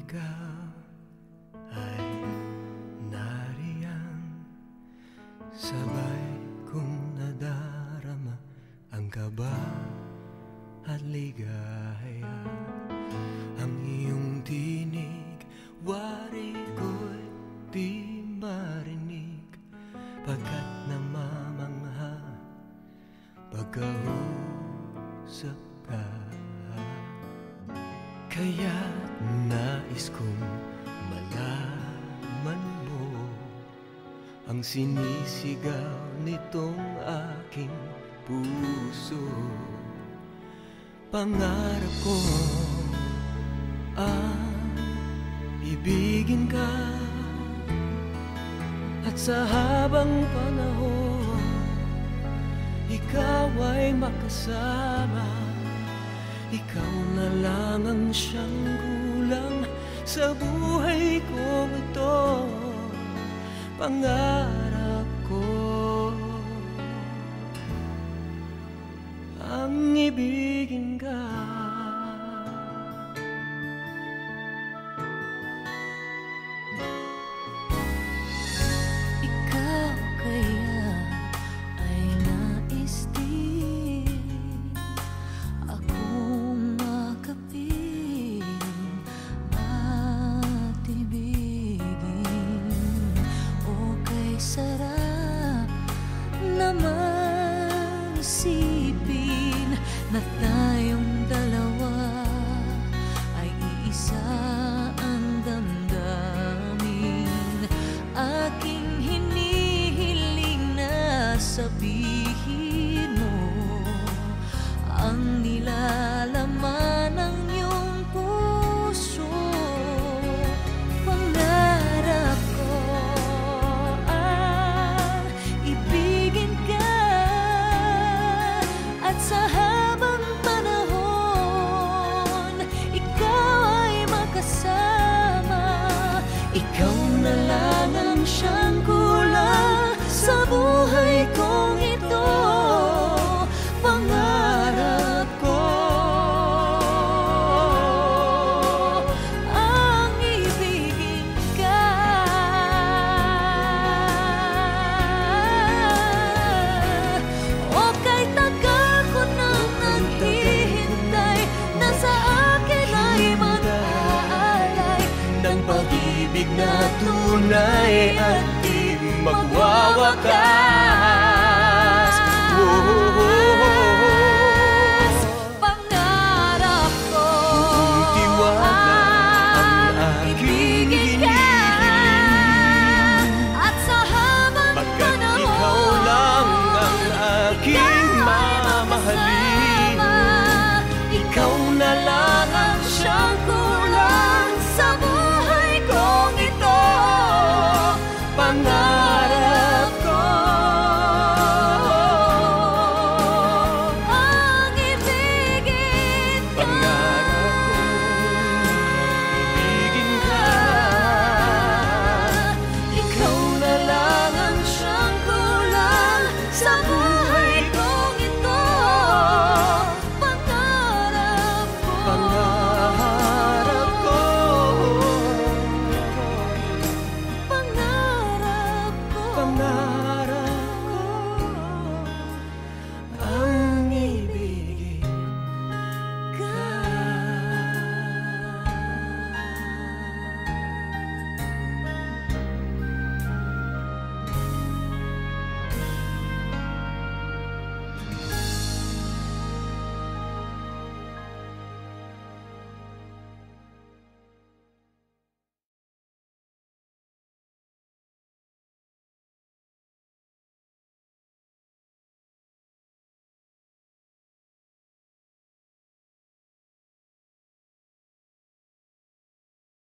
ikaw ay nariyan, sabay kong nadarama ang kaba at ligaya. Ang iyong tinig, wari ko'y di marinig, pagkat namamangha pagkausap ka. Kaya't nais kong malaman mo ang sinisigaw nitong aking puso. Pangarap ko ang ibigin ka, at sa habang panahon ikaw ay makasama. Ikaw na lang ang siyang kulang sa buhay ko ito. Pangarap ko ang ibigin ka. Ikaw kaya ay nais din akong makapiling at ibigin. O kay sarap naman isipin na tayong dalawa ay iisa ang damdamin. Aking hinihiling na sabihin mo ang nilalaman ng iyong puso. Pangarap ko ang ibigin ka, at sa habang panahon ikaw ay makasama. Ikaw na lang ang siyang kulang sa buhay kong ito. Pangarap ko ang ibigin ka. O kay tagal ko nang naghihintay na sa akin ay mag-aalay ng pag-ibig na tunay at di magwawakas.